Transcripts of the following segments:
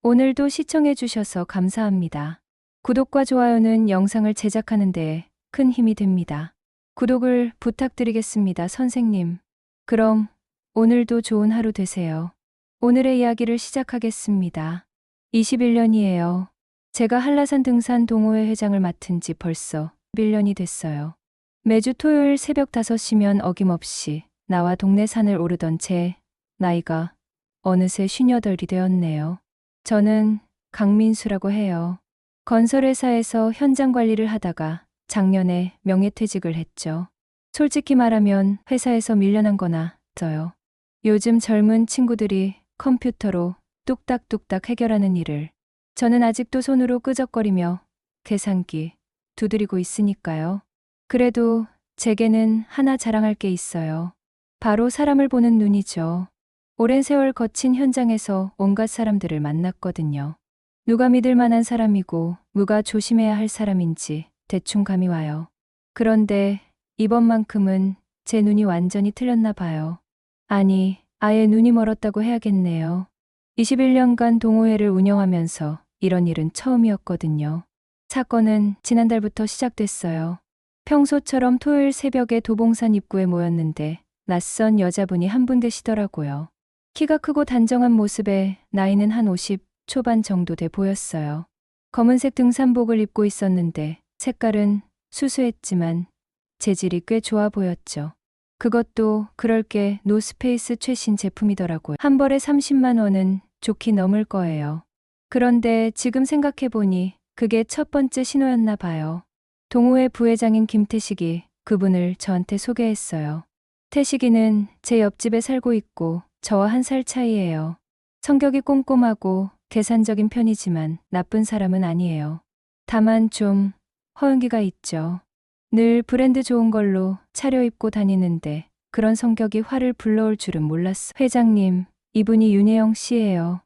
오늘도 시청해주셔서 감사합니다. 구독과 좋아요는 영상을 제작하는 데 큰 힘이 됩니다. 구독을 부탁드리겠습니다, 선생님. 그럼 오늘도 좋은 하루 되세요. 오늘의 이야기를 시작하겠습니다. 21년이에요. 제가 한라산 등산 동호회 회장을 맡은 지 벌써 1년이 됐어요. 매주 토요일 새벽 5시면 어김없이 나와 동네 산을 오르던 제 나이가 어느새 58이 되었네요. 저는 강민수라고 해요. 건설회사에서 현장 관리를 하다가 작년에 명예퇴직을 했죠. 솔직히 말하면 회사에서 밀려난 거나 져요. 요즘 젊은 친구들이 컴퓨터로 뚝딱뚝딱 해결하는 일을 저는 아직도 손으로 끄적거리며 계산기 두드리고 있으니까요. 그래도 제게는 하나 자랑할 게 있어요. 바로 사람을 보는 눈이죠. 오랜 세월 거친 현장에서 온갖 사람들을 만났거든요. 누가 믿을 만한 사람이고 누가 조심해야 할 사람인지 대충 감이 와요. 그런데 이번만큼은 제 눈이 완전히 틀렸나 봐요. 아니, 아예 눈이 멀었다고 해야겠네요. 21년간 동호회를 운영하면서 이런 일은 처음이었거든요. 사건은 지난달부터 시작됐어요. 평소처럼 토요일 새벽에 도봉산 입구에 모였는데 낯선 여자분이 한 분 계시더라고요. 키가 크고 단정한 모습에 나이는 한 50 초반 정도 돼 보였어요. 검은색 등산복을 입고 있었는데 색깔은 수수했지만 재질이 꽤 좋아 보였죠. 그것도 그럴 게 노스페이스 최신 제품이더라고요. 한 벌에 30만 원은 좋게 넘을 거예요. 그런데 지금 생각해보니 그게 첫 번째 신호였나 봐요. 동호회 부회장인 김태식이 그분을 저한테 소개했어요. 태식이는 제 옆집에 살고 있고 저와 1살 차이예요. 성격이 꼼꼼하고 계산적인 편이지만 나쁜 사람은 아니에요. 다만 좀 허영기가 있죠. 늘 브랜드 좋은 걸로 차려입고 다니는데 그런 성격이 화를 불러올 줄은 몰랐어. 회장님, 이분이 윤혜영 씨예요.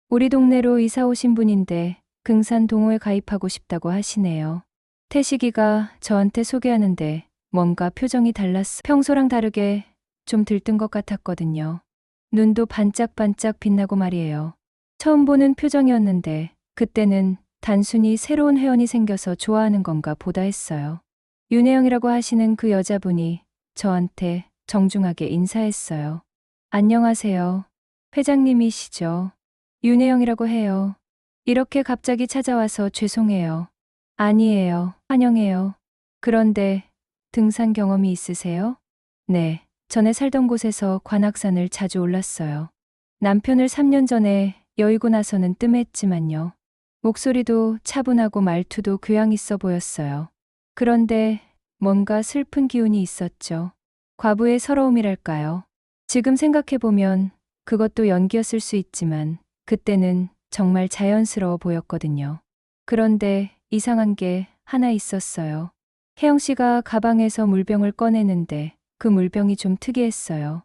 우리 동네로 이사 오신 분인데 등산 동호회 가입하고 싶다고 하시네요. 태식이가 저한테 소개하는데 뭔가 표정이 달랐어. 평소랑 다르게 좀 들뜬 것 같았거든요. 눈도 반짝반짝 빛나고 말이에요. 처음 보는 표정이었는데 그때는 단순히 새로운 회원이 생겨서 좋아하는 건가 보다 했어요. 윤혜영이라고 하시는 그 여자분이 저한테 정중하게 인사했어요. 안녕하세요. 회장님이시죠? 윤혜영이라고 해요. 이렇게 갑자기 찾아와서 죄송해요. 아니에요. 환영해요. 그런데 등산 경험이 있으세요? 네. 전에 살던 곳에서 관악산을 자주 올랐어요. 남편을 3년 전에 여의고 나서는 뜸했지만요. 목소리도 차분하고 말투도 교양 있어 보였어요. 그런데 뭔가 슬픈 기운이 있었죠. 과부의 서러움이랄까요. 지금 생각해보면 그것도 연기였을 수 있지만 그때는 정말 자연스러워 보였거든요. 그런데 이상한 게 하나 있었어요. 혜영 씨가 가방에서 물병을 꺼내는데 그 물병이 좀 특이했어요.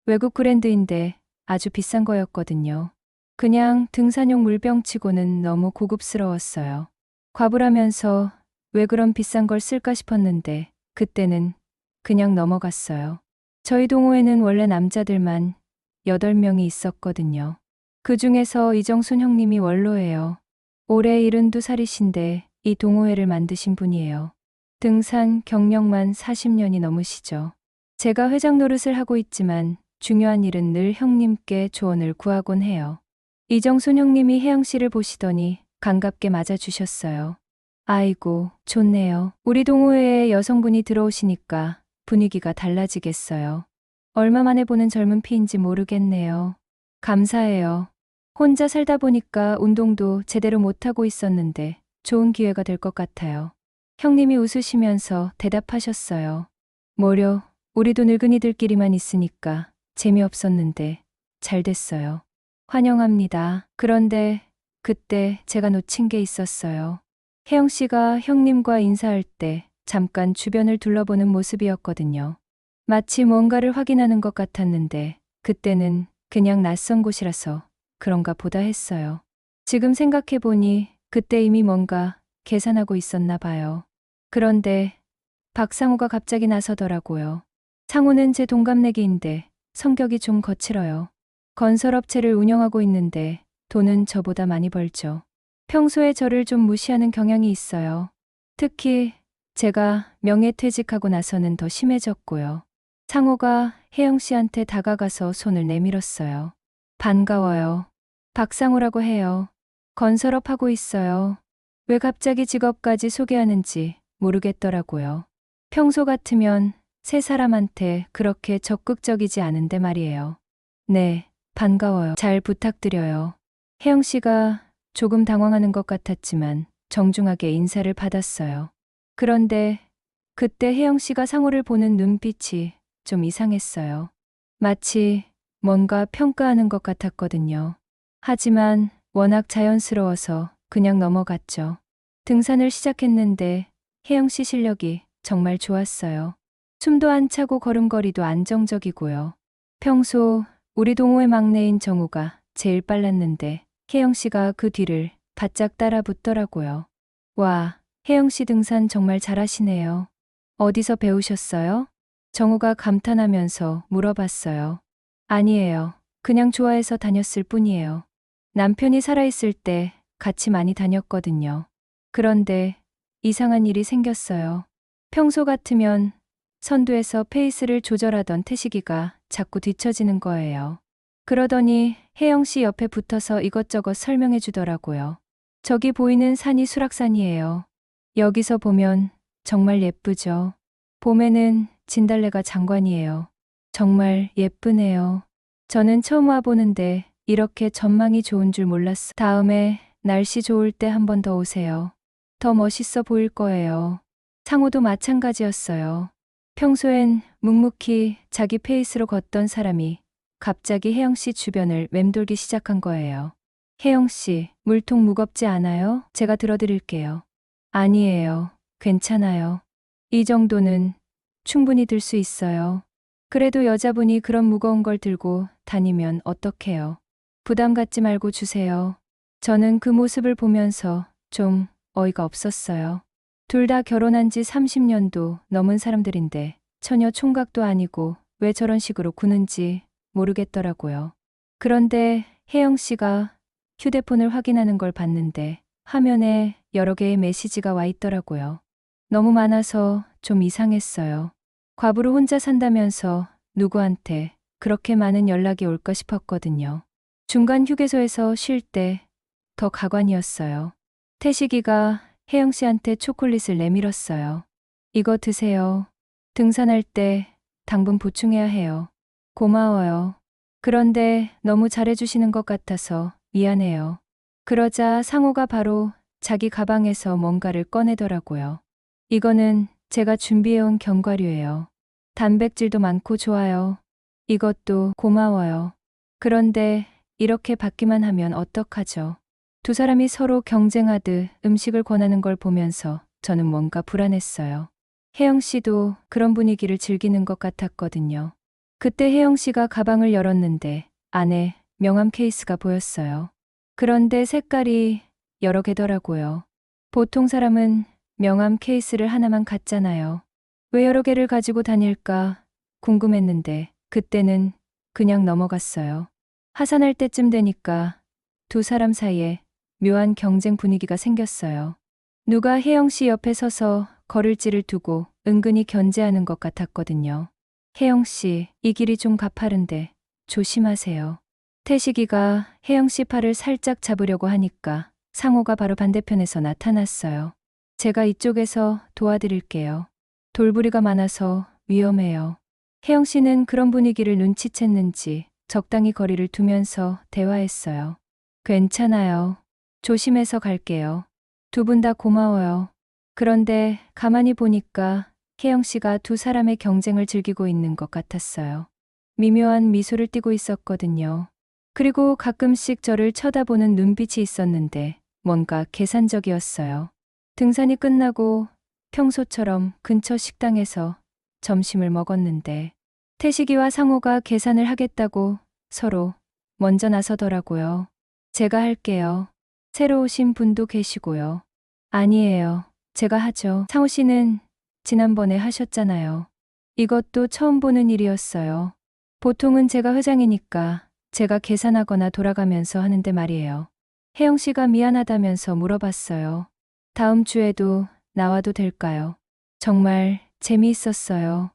외국 브랜드인데 아주 비싼 거였거든요. 그냥 등산용 물병치고는 너무 고급스러웠어요. 과부라면서 왜 그런 비싼 걸 쓸까 싶었는데 그때는 그냥 넘어갔어요. 저희 동호회는 원래 남자들만 8명이 있었거든요. 그 중에서 이정순 형님이 원로예요. 올해 72살이신데 이 동호회를 만드신 분이에요. 등산 경력만 40년이 넘으시죠. 제가 회장 노릇을 하고 있지만 중요한 일은 늘 형님께 조언을 구하곤 해요. 이정순 형님이 혜영 씨를 보시더니 반갑게 맞아주셨어요. 아이고, 좋네요. 우리 동호회에 여성분이 들어오시니까 분위기가 달라지겠어요. 얼마 만에 보는 젊은 피인지 모르겠네요. 감사해요. 혼자 살다 보니까 운동도 제대로 못하고 있었는데 좋은 기회가 될 것 같아요. 형님이 웃으시면서 대답하셨어요. 뭐려, 우리도 늙은이들끼리만 있으니까 재미없었는데 잘 됐어요. 환영합니다. 그런데 그때 제가 놓친 게 있었어요. 혜영 씨가 형님과 인사할 때 잠깐 주변을 둘러보는 모습이었거든요. 마치 뭔가를 확인하는 것 같았는데 그때는 그냥 낯선 곳이라서 그런가 보다 했어요. 지금 생각해보니 그때 이미 뭔가 계산하고 있었나 봐요. 그런데 박상우가 갑자기 나서더라고요. 상우는 제 동갑내기인데 성격이 좀 거칠어요. 건설업체를 운영하고 있는데 돈은 저보다 많이 벌죠. 평소에 저를 좀 무시하는 경향이 있어요. 특히 제가 명예퇴직하고 나서는 더 심해졌고요. 상호가 혜영 씨한테 다가가서 손을 내밀었어요. 반가워요. 박상호라고 해요. 건설업 하고 있어요. 왜 갑자기 직업까지 소개하는지 모르겠더라고요. 평소 같으면 새 사람한테 그렇게 적극적이지 않은데 말이에요. 네, 반가워요. 잘 부탁드려요. 혜영 씨가 조금 당황하는 것 같았지만 정중하게 인사를 받았어요. 그런데 그때 혜영 씨가 상호를 보는 눈빛이 좀 이상했어요. 마치 뭔가 평가하는 것 같았거든요. 하지만 워낙 자연스러워서 그냥 넘어갔죠. 등산을 시작했는데 혜영 씨 실력이 정말 좋았어요. 숨도 안 차고 걸음걸이도 안정적이고요. 평소 우리 동호회 막내인 정우가 제일 빨랐는데 혜영 씨가 그 뒤를 바짝 따라 붙더라고요. 와, 혜영 씨 등산 정말 잘하시네요. 어디서 배우셨어요? 정우가 감탄하면서 물어봤어요. 아니에요. 그냥 좋아해서 다녔을 뿐이에요. 남편이 살아있을 때 같이 많이 다녔거든요. 그런데 이상한 일이 생겼어요. 평소 같으면 선두에서 페이스를 조절하던 태식이가 자꾸 뒤처지는 거예요. 그러더니 혜영 씨 옆에 붙어서 이것저것 설명해 주더라고요. 저기 보이는 산이 수락산이에요. 여기서 보면 정말 예쁘죠. 봄에는 진달래가 장관이에요. 정말 예쁘네요. 저는 처음 와보는데 이렇게 전망이 좋은 줄 몰랐어요. 다음에 날씨 좋을 때 한 번 더 오세요. 더 멋있어 보일 거예요. 상호도 마찬가지였어요. 평소엔 묵묵히 자기 페이스로 걷던 사람이 갑자기 혜영 씨 주변을 맴돌기 시작한 거예요. 혜영 씨, 물통 무겁지 않아요? 제가 들어드릴게요. 아니에요. 괜찮아요. 이 정도는 충분히 들 수 있어요. 그래도 여자분이 그런 무거운 걸 들고 다니면 어떡해요. 부담 갖지 말고 주세요. 저는 그 모습을 보면서 좀 어이가 없었어요. 둘 다 결혼한 지 30년도 넘은 사람들인데 처녀 총각도 아니고 왜 저런 식으로 구는지 모르겠더라고요. 그런데 혜영 씨가 휴대폰을 확인하는 걸 봤는데 화면에 여러 개의 메시지가 와 있더라고요. 너무 많아서 좀 이상했어요. 과부로 혼자 산다면서 누구한테 그렇게 많은 연락이 올까 싶었거든요. 중간 휴게소에서 쉴 때 더 가관이었어요. 태식이가 혜영 씨한테 초콜릿을 내밀었어요. 이거 드세요. 등산할 때 당분 보충해야 해요. 고마워요. 그런데 너무 잘해주시는 것 같아서 미안해요. 그러자 상호가 바로 자기 가방에서 뭔가를 꺼내더라고요. 이거는 제가 준비해온 견과류예요. 단백질도 많고 좋아요. 이것도 고마워요. 그런데 이렇게 받기만 하면 어떡하죠? 두 사람이 서로 경쟁하듯 음식을 권하는 걸 보면서 저는 뭔가 불안했어요. 혜영 씨도 그런 분위기를 즐기는 것 같았거든요. 그때 혜영 씨가 가방을 열었는데 안에 명함 케이스가 보였어요. 그런데 색깔이 여러 개더라고요. 보통 사람은 명함 케이스를 하나만 갖잖아요. 왜 여러 개를 가지고 다닐까 궁금했는데 그때는 그냥 넘어갔어요. 하산할 때쯤 되니까 두 사람 사이에 묘한 경쟁 분위기가 생겼어요. 누가 혜영 씨 옆에 서서 걸을지를 두고 은근히 견제하는 것 같았거든요. 혜영 씨, 이 길이 좀 가파른데 조심하세요. 태식이가 혜영 씨 팔을 살짝 잡으려고 하니까 상호가 바로 반대편에서 나타났어요. 제가 이쪽에서 도와드릴게요. 돌부리가 많아서 위험해요. 혜영 씨는 그런 분위기를 눈치챘는지 적당히 거리를 두면서 대화했어요. 괜찮아요. 조심해서 갈게요. 두 분 다 고마워요. 그런데 가만히 보니까 혜영 씨가 두 사람의 경쟁을 즐기고 있는 것 같았어요. 미묘한 미소를 띠고 있었거든요. 그리고 가끔씩 저를 쳐다보는 눈빛이 있었는데 뭔가 계산적이었어요. 등산이 끝나고 평소처럼 근처 식당에서 점심을 먹었는데 태식이와 상호가 계산을 하겠다고 서로 먼저 나서더라고요. 제가 할게요. 새로 오신 분도 계시고요. 아니에요. 제가 하죠. 상호 씨는 지난번에 하셨잖아요. 이것도 처음 보는 일이었어요. 보통은 제가 회장이니까 제가 계산하거나 돌아가면서 하는데 말이에요. 혜영 씨가 미안하다면서 물어봤어요. 다음 주에도 나와도 될까요? 정말 재미있었어요.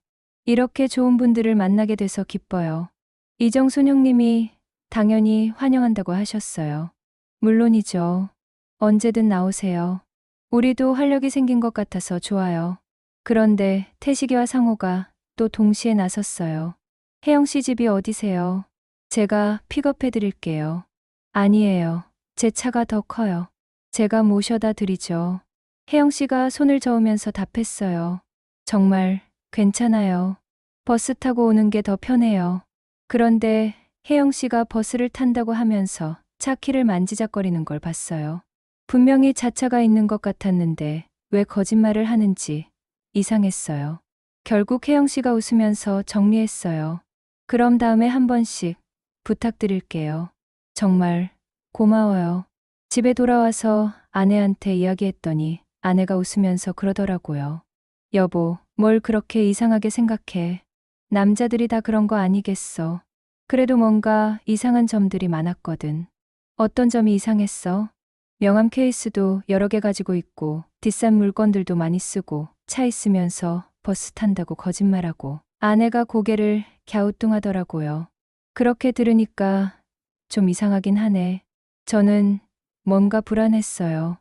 이렇게 좋은 분들을 만나게 돼서 기뻐요. 이정순 형님이 당연히 환영한다고 하셨어요. 물론이죠. 언제든 나오세요. 우리도 활력이 생긴 것 같아서 좋아요. 그런데 태식이와 상호가 또 동시에 나섰어요. 혜영 씨 집이 어디세요? 제가 픽업해 드릴게요. 아니에요. 제 차가 더 커요. 제가 모셔다 드리죠. 혜영 씨가 손을 저으면서 답했어요. 정말 괜찮아요. 버스 타고 오는 게 더 편해요. 그런데 혜영 씨가 버스를 탄다고 하면서 차 키를 만지작거리는 걸 봤어요. 분명히 자차가 있는 것 같았는데 왜 거짓말을 하는지 이상했어요. 결국 혜영 씨가 웃으면서 정리했어요. 그럼 다음에 한 번씩 부탁드릴게요. 정말 고마워요. 집에 돌아와서 아내한테 이야기했더니 아내가 웃으면서 그러더라고요. 여보, 뭘 그렇게 이상하게 생각해. 남자들이 다 그런 거 아니겠어. 그래도 뭔가 이상한 점들이 많았거든. 어떤 점이 이상했어? 명함 케이스도 여러 개 가지고 있고 비싼 물건들도 많이 쓰고 차 있으면서 버스 탄다고 거짓말하고 아내가 고개를 갸우뚱하더라고요. 그렇게 들으니까 좀 이상하긴 하네. 저는 뭔가 불안했어요.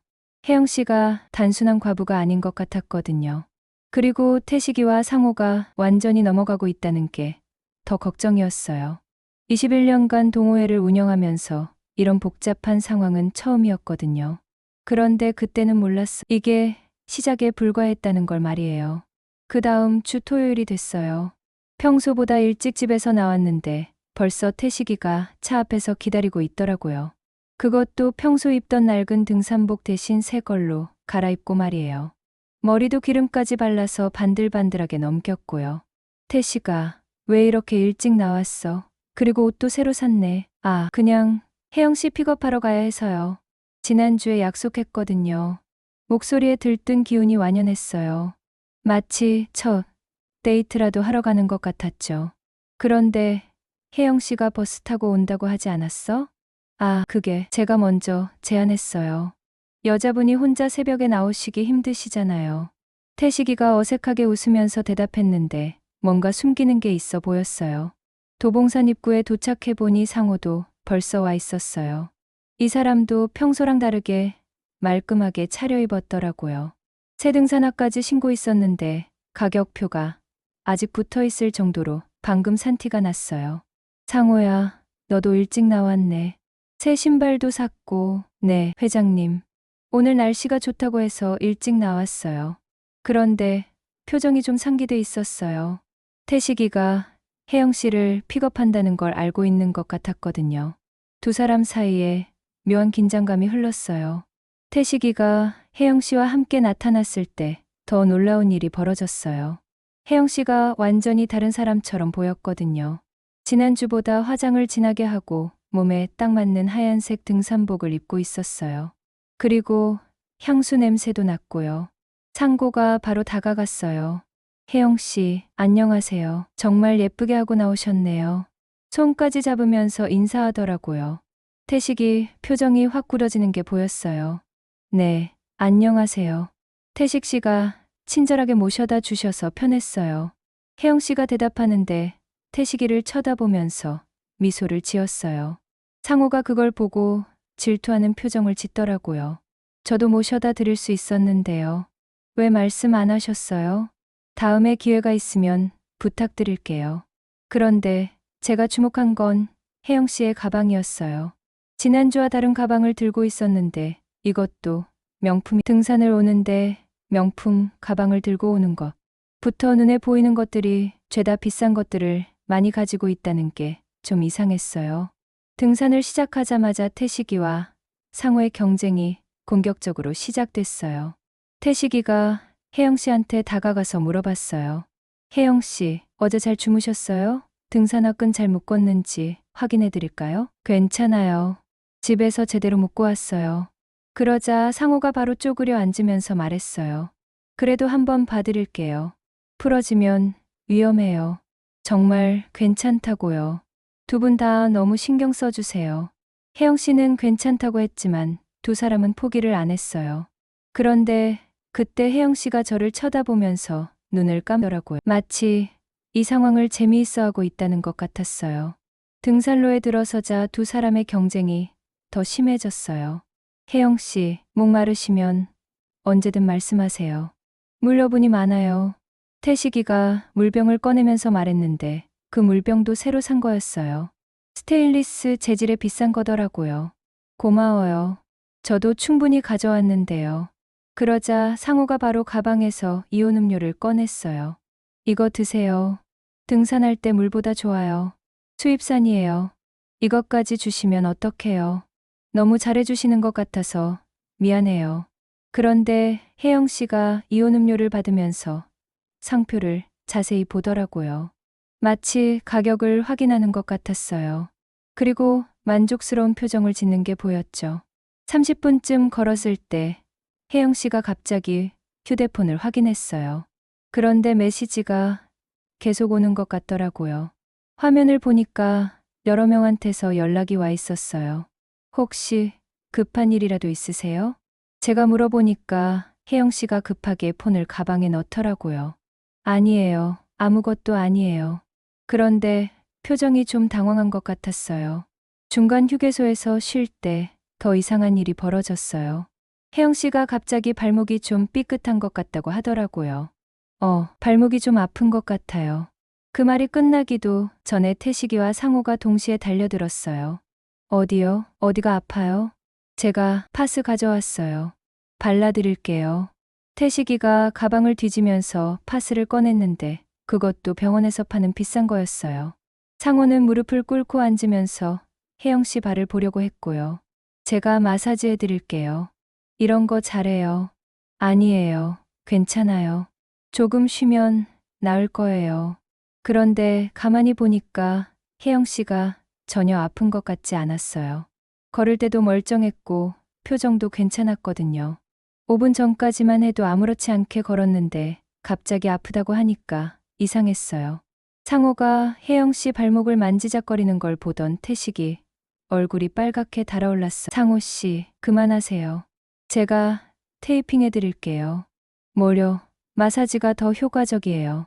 혜영 씨가 단순한 과부가 아닌 것 같았거든요. 그리고 태식이와 상호가 완전히 넘어가고 있다는 게 더 걱정이었어요. 21년간 동호회를 운영하면서 이런 복잡한 상황은 처음이었거든요. 그런데 그때는 몰랐어. 이게 시작에 불과했다는 걸 말이에요. 그 다음 주 토요일이 됐어요. 평소보다 일찍 집에서 나왔는데 벌써 태식이가 차 앞에서 기다리고 있더라고요. 그것도 평소 입던 낡은 등산복 대신 새 걸로 갈아입고 말이에요. 머리도 기름까지 발라서 반들반들하게 넘겼고요. 태식아, 왜 이렇게 일찍 나왔어? 그리고 옷도 새로 샀네. 아, 그냥 혜영 씨 픽업하러 가야 해서요. 지난주에 약속했거든요. 목소리에 들뜬 기운이 완연했어요. 마치 첫 데이트라도 하러 가는 것 같았죠. 그런데 혜영 씨가 버스 타고 온다고 하지 않았어? 아, 그게 제가 먼저 제안했어요. 여자분이 혼자 새벽에 나오시기 힘드시잖아요. 태식이가 어색하게 웃으면서 대답했는데 뭔가 숨기는 게 있어 보였어요. 도봉산 입구에 도착해보니 상호도 벌써 와 있었어요. 이 사람도 평소랑 다르게 말끔하게 차려입었더라고요. 새 등산화까지 신고 있었는데 가격표가 아직 붙어 있을 정도로 방금 산 티가 났어요. 상호야, 너도 일찍 나왔네. 새 신발도 샀고, 네, 회장님. 오늘 날씨가 좋다고 해서 일찍 나왔어요. 그런데 표정이 좀 상기돼 있었어요. 태식이가 혜영 씨를 픽업한다는 걸 알고 있는 것 같았거든요. 두 사람 사이에 묘한 긴장감이 흘렀어요. 태식이가 혜영 씨와 함께 나타났을 때 더 놀라운 일이 벌어졌어요. 혜영 씨가 완전히 다른 사람처럼 보였거든요. 지난주보다 화장을 진하게 하고 몸에 딱 맞는 하얀색 등산복을 입고 있었어요. 그리고 향수 냄새도 났고요. 상고가 바로 다가갔어요. 혜영 씨, 안녕하세요. 정말 예쁘게 하고 나오셨네요. 손까지 잡으면서 인사하더라고요. 태식이 표정이 확 굳어지는 게 보였어요. 네, 안녕하세요. 태식 씨가 친절하게 모셔다 주셔서 편했어요. 혜영 씨가 대답하는데 태식이를 쳐다보면서 미소를 지었어요. 상호가 그걸 보고 질투하는 표정을 짓더라고요. 저도 모셔다 드릴 수 있었는데요. 왜 말씀 안 하셨어요? 다음에 기회가 있으면 부탁드릴게요. 그런데 제가 주목한 건 혜영 씨의 가방이었어요. 지난주와 다른 가방을 들고 있었는데 이것도 명품이 등산을 오는데 명품 가방을 들고 오는 것부터 눈에 보이는 것들이 죄다 비싼 것들을 많이 가지고 있다는 게 좀 이상했어요. 등산을 시작하자마자 태식이와 상호의 경쟁이 공격적으로 시작됐어요. 태식이가 혜영 씨한테 다가가서 물어봤어요. 혜영 씨, 어제 잘 주무셨어요? 등산화 끈 잘 묶었는지 확인해 드릴까요? 괜찮아요. 집에서 제대로 묶고 왔어요. 그러자 상호가 바로 쪼그려 앉으면서 말했어요. 그래도 한번 봐드릴게요. 풀어지면 위험해요. 정말 괜찮다고요. 두 분 다 너무 신경 써주세요. 혜영 씨는 괜찮다고 했지만 두 사람은 포기를 안 했어요. 그런데 그때 혜영 씨가 저를 쳐다보면서 눈을 감더라고요. 마치 이 상황을 재미있어 하고 있다는 것 같았어요. 등산로에 들어서자 두 사람의 경쟁이 더 심해졌어요. 혜영 씨, 목마르시면 언제든 말씀하세요. 물여분이 많아요. 태식이가 물병을 꺼내면서 말했는데 그 물병도 새로 산 거였어요. 스테인리스 재질의 비싼 거더라고요. 고마워요. 저도 충분히 가져왔는데요. 그러자 상호가 바로 가방에서 이온 음료를 꺼냈어요. 이거 드세요. 등산할 때 물보다 좋아요. 수입산이에요. 이것까지 주시면 어떡해요. 너무 잘해주시는 것 같아서 미안해요. 그런데 혜영 씨가 이온 음료를 받으면서 상표를 자세히 보더라고요. 마치 가격을 확인하는 것 같았어요. 그리고 만족스러운 표정을 짓는 게 보였죠. 30분쯤 걸었을 때 혜영 씨가 갑자기 휴대폰을 확인했어요. 그런데 메시지가 계속 오는 것 같더라고요. 화면을 보니까 여러 명한테서 연락이 와 있었어요. 혹시 급한 일이라도 있으세요? 제가 물어보니까 혜영 씨가 급하게 폰을 가방에 넣더라고요. 아니에요. 아무것도 아니에요. 그런데 표정이 좀 당황한 것 같았어요. 중간 휴게소에서 쉴 때 더 이상한 일이 벌어졌어요. 혜영 씨가 갑자기 발목이 좀 삐끗한 것 같다고 하더라고요. 발목이 좀 아픈 것 같아요. 그 말이 끝나기도 전에 태식이와 상호가 동시에 달려들었어요. 어디요? 어디가 아파요? 제가 파스 가져왔어요. 발라드릴게요. 태식이가 가방을 뒤지면서 파스를 꺼냈는데 그것도 병원에서 파는 비싼 거였어요. 상호는 무릎을 꿇고 앉으면서 혜영 씨 발을 보려고 했고요. 제가 마사지 해드릴게요. 이런 거 잘해요. 아니에요. 괜찮아요. 조금 쉬면 나을 거예요. 그런데 가만히 보니까 혜영 씨가 전혀 아픈 것 같지 않았어요. 걸을 때도 멀쩡했고 표정도 괜찮았거든요. 5분 전까지만 해도 아무렇지 않게 걸었는데 갑자기 아프다고 하니까 이상했어요. 상호가 혜영 씨 발목을 만지작거리는 걸 보던 태식이 얼굴이 빨갛게 달아올랐어. 상호 씨, 그만하세요. 제가 테이핑 해드릴게요. 뭐려, 마사지가 더 효과적이에요.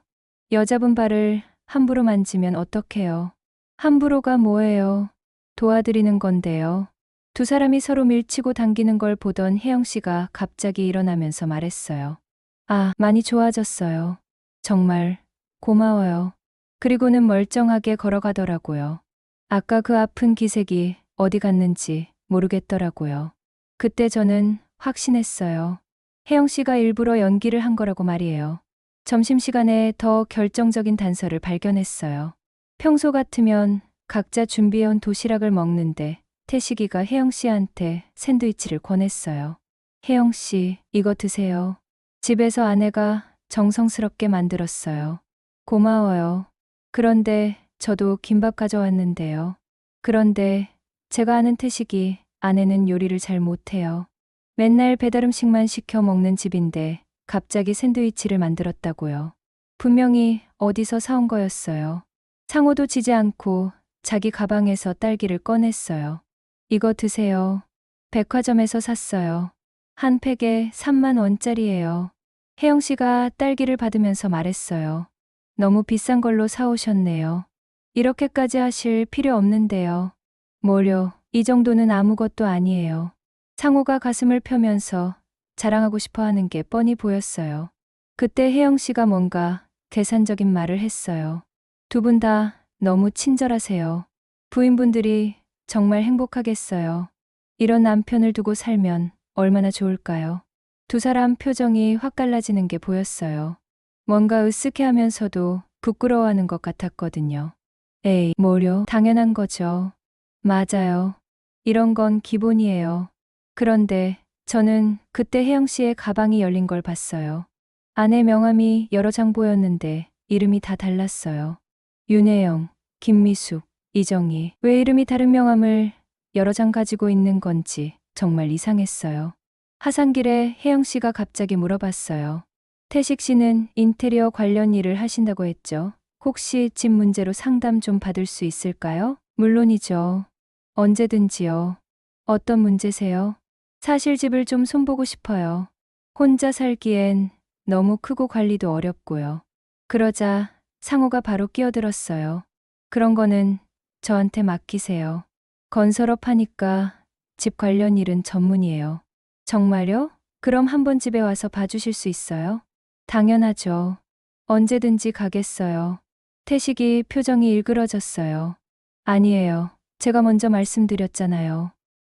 여자분 발을 함부로 만지면 어떡해요? 함부로가 뭐예요? 도와드리는 건데요. 두 사람이 서로 밀치고 당기는 걸 보던 혜영 씨가 갑자기 일어나면서 말했어요. 아, 많이 좋아졌어요. 정말 고마워요. 그리고는 멀쩡하게 걸어가더라고요. 아까 그 아픈 기색이 어디 갔는지 모르겠더라고요. 그때 저는 확신했어요. 혜영 씨가 일부러 연기를 한 거라고 말이에요. 점심시간에 더 결정적인 단서를 발견했어요. 평소 같으면 각자 준비해온 도시락을 먹는데 태식이가 혜영 씨한테 샌드위치를 권했어요. 혜영 씨, 이거 드세요. 집에서 아내가 정성스럽게 만들었어요. 고마워요. 그런데 저도 김밥 가져왔는데요. 그런데 제가 아는 태식이 아내는 요리를 잘 못해요. 맨날 배달음식만 시켜 먹는 집인데 갑자기 샌드위치를 만들었다고요. 분명히 어디서 사온 거였어요. 상호도 지지 않고 자기 가방에서 딸기를 꺼냈어요. 이거 드세요. 백화점에서 샀어요. 한 팩에 3만 원짜리예요. 혜영 씨가 딸기를 받으면서 말했어요. 너무 비싼 걸로 사오셨네요. 이렇게까지 하실 필요 없는데요. 뭐려, 이 정도는 아무것도 아니에요. 상호가 가슴을 펴면서 자랑하고 싶어 하는 게 뻔히 보였어요. 그때 혜영 씨가 뭔가 계산적인 말을 했어요. 두 분 다 너무 친절하세요. 부인분들이 정말 행복하겠어요. 이런 남편을 두고 살면 얼마나 좋을까요? 두 사람 표정이 확 갈라지는 게 보였어요. 뭔가 으쓱해 하면서도 부끄러워하는 것 같았거든요. 에이, 뭐려? 당연한 거죠. 맞아요. 이런 건 기본이에요. 그런데 저는 그때 혜영 씨의 가방이 열린 걸 봤어요. 안에 명함이 여러 장 보였는데 이름이 다 달랐어요. 윤혜영, 김미숙, 이정희. 왜 이름이 다른 명함을 여러 장 가지고 있는 건지 정말 이상했어요. 하산길에 혜영 씨가 갑자기 물어봤어요. 태식 씨는 인테리어 관련 일을 하신다고 했죠. 혹시 집 문제로 상담 좀 받을 수 있을까요? 물론이죠. 언제든지요. 어떤 문제세요? 사실 집을 좀 손보고 싶어요. 혼자 살기엔 너무 크고 관리도 어렵고요. 그러자 상호가 바로 끼어들었어요. 그런 거는 저한테 맡기세요. 건설업 하니까 집 관련 일은 전문이에요. 정말요? 그럼 한번 집에 와서 봐주실 수 있어요? 당연하죠. 언제든지 가겠어요. 태식이 표정이 일그러졌어요. 아니에요. 제가 먼저 말씀드렸잖아요.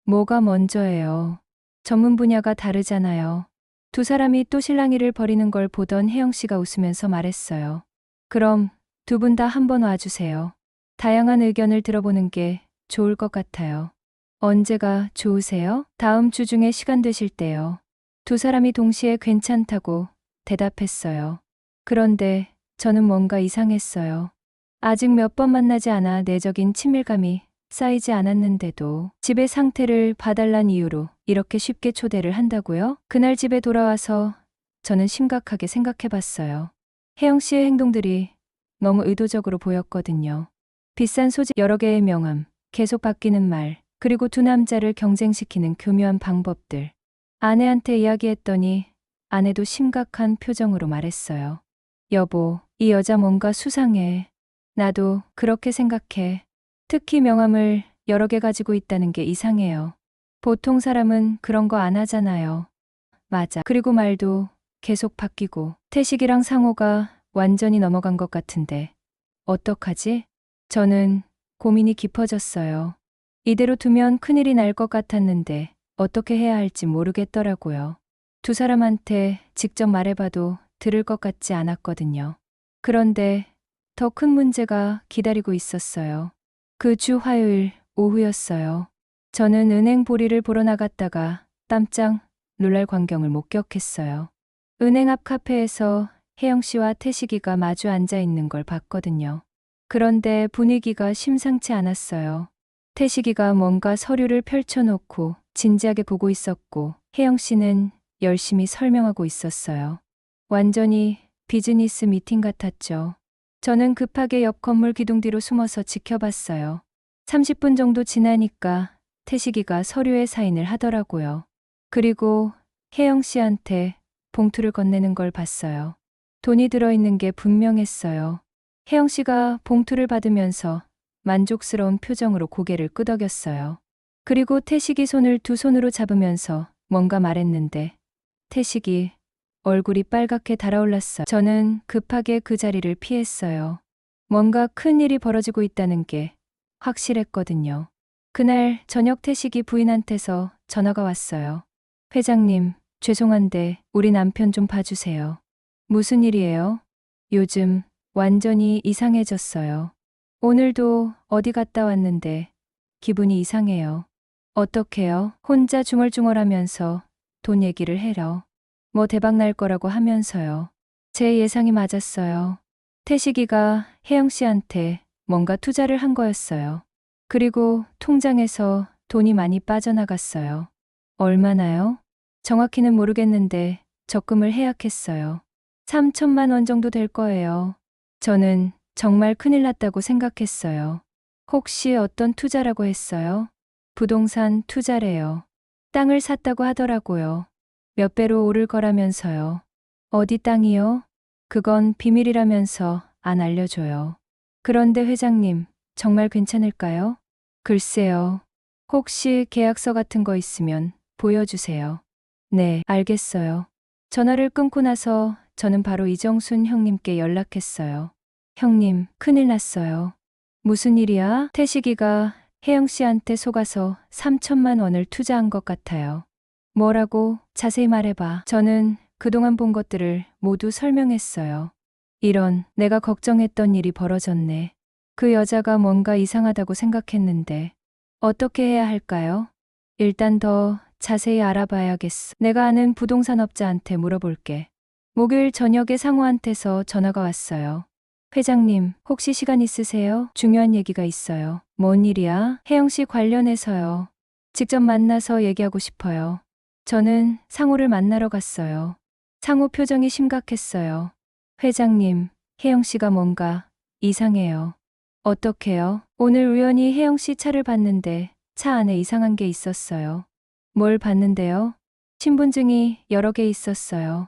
뭐가 먼저예요. 전문 분야가 다르잖아요. 두 사람이 또 실랑이를 벌이는 걸 보던 혜영 씨가 웃으면서 말했어요. 그럼 두 분 다 한번 와주세요. 다양한 의견을 들어보는 게 좋을 것 같아요. 언제가 좋으세요? 다음 주 중에 시간 되실 때요. 두 사람이 동시에 괜찮다고 대답했어요. 그런데 저는 뭔가 이상했어요. 아직 몇 번 만나지 않아 내적인 친밀감이 쌓이지 않았는데도 집의 상태를 봐달란 이유로 이렇게 쉽게 초대를 한다고요? 그날 집에 돌아와서 저는 심각하게 생각해 봤어요. 혜영 씨의 행동들이 너무 의도적으로 보였거든요. 비싼 소재, 여러 개의 명함, 계속 바뀌는 말, 그리고 두 남자를 경쟁시키는 교묘한 방법들. 아내한테 이야기했더니 아내도 심각한 표정으로 말했어요. 여보, 이 여자 뭔가 수상해. 나도 그렇게 생각해. 특히 명함을 여러 개 가지고 있다는 게 이상해요. 보통 사람은 그런 거 안 하잖아요. 맞아. 그리고 말도 계속 바뀌고. 태식이랑 상호가 완전히 넘어간 것 같은데. 어떡하지? 저는 고민이 깊어졌어요. 이대로 두면 큰일이 날 것 같았는데 어떻게 해야 할지 모르겠더라고요. 두 사람한테 직접 말해봐도 들을 것 같지 않았거든요. 그런데 더 큰 문제가 기다리고 있었어요. 그 주 화요일 오후였어요. 저는 은행 보리를 보러 나갔다가 깜짝 놀랄 광경을 목격했어요. 은행 앞 카페에서 혜영 씨와 태식이가 마주 앉아 있는 걸 봤거든요. 그런데 분위기가 심상치 않았어요. 태식이가 뭔가 서류를 펼쳐놓고 진지하게 보고 있었고 혜영 씨는 열심히 설명하고 있었어요. 완전히 비즈니스 미팅 같았죠. 저는 급하게 옆 건물 기둥 뒤로 숨어서 지켜봤어요. 30분 정도 지나니까 태식이가 서류에 사인을 하더라고요. 그리고 혜영 씨한테 봉투를 건네는 걸 봤어요. 돈이 들어있는 게 분명했어요. 혜영 씨가 봉투를 받으면서 만족스러운 표정으로 고개를 끄덕였어요. 그리고 태식이 손을 두 손으로 잡으면서 뭔가 말했는데 태식이 얼굴이 빨갛게 달아올랐어요. 저는 급하게 그 자리를 피했어요. 뭔가 큰 일이 벌어지고 있다는 게 확실했거든요. 그날 저녁 태식이 부인한테서 전화가 왔어요. 회장님, 죄송한데 우리 남편 좀 봐주세요. 무슨 일이에요? 요즘 완전히 이상해졌어요. 오늘도 어디 갔다 왔는데 기분이 이상해요. 어떡해요? 혼자 중얼중얼하면서 돈 얘기를 해요. 뭐 대박 날 거라고 하면서요. 제 예상이 맞았어요. 태식이가 혜영 씨한테 뭔가 투자를 한 거였어요. 그리고 통장에서 돈이 많이 빠져나갔어요. 얼마나요? 정확히는 모르겠는데 적금을 해약했어요. 3천만 원 정도 될 거예요. 저는 정말 큰일 났다고 생각했어요. 혹시 어떤 투자라고 했어요? 부동산 투자래요. 땅을 샀다고 하더라고요. 몇 배로 오를 거라면서요. 어디 땅이요? 그건 비밀이라면서 안 알려줘요. 그런데 회장님, 정말 괜찮을까요? 글쎄요. 혹시 계약서 같은 거 있으면 보여주세요. 네, 알겠어요. 전화를 끊고 나서 저는 바로 이정순 형님께 연락했어요. 형님, 큰일 났어요. 무슨 일이야? 태식이가 혜영 씨한테 속아서 3천만 원을 투자한 것 같아요. 뭐라고? 자세히 말해봐. 저는 그동안 본 것들을 모두 설명했어요. 이런, 내가 걱정했던 일이 벌어졌네. 그 여자가 뭔가 이상하다고 생각했는데 어떻게 해야 할까요? 일단 더 자세히 알아봐야겠어. 내가 아는 부동산업자한테 물어볼게. 목요일 저녁에 상호한테서 전화가 왔어요. 회장님, 혹시 시간 있으세요? 중요한 얘기가 있어요. 뭔 일이야? 혜영 씨 관련해서요. 직접 만나서 얘기하고 싶어요. 저는 상호를 만나러 갔어요. 상호 표정이 심각했어요. 회장님, 혜영 씨가 뭔가 이상해요. 어떡해요? 오늘 우연히 혜영 씨 차를 봤는데 차 안에 이상한 게 있었어요. 뭘 봤는데요? 신분증이 여러 개 있었어요.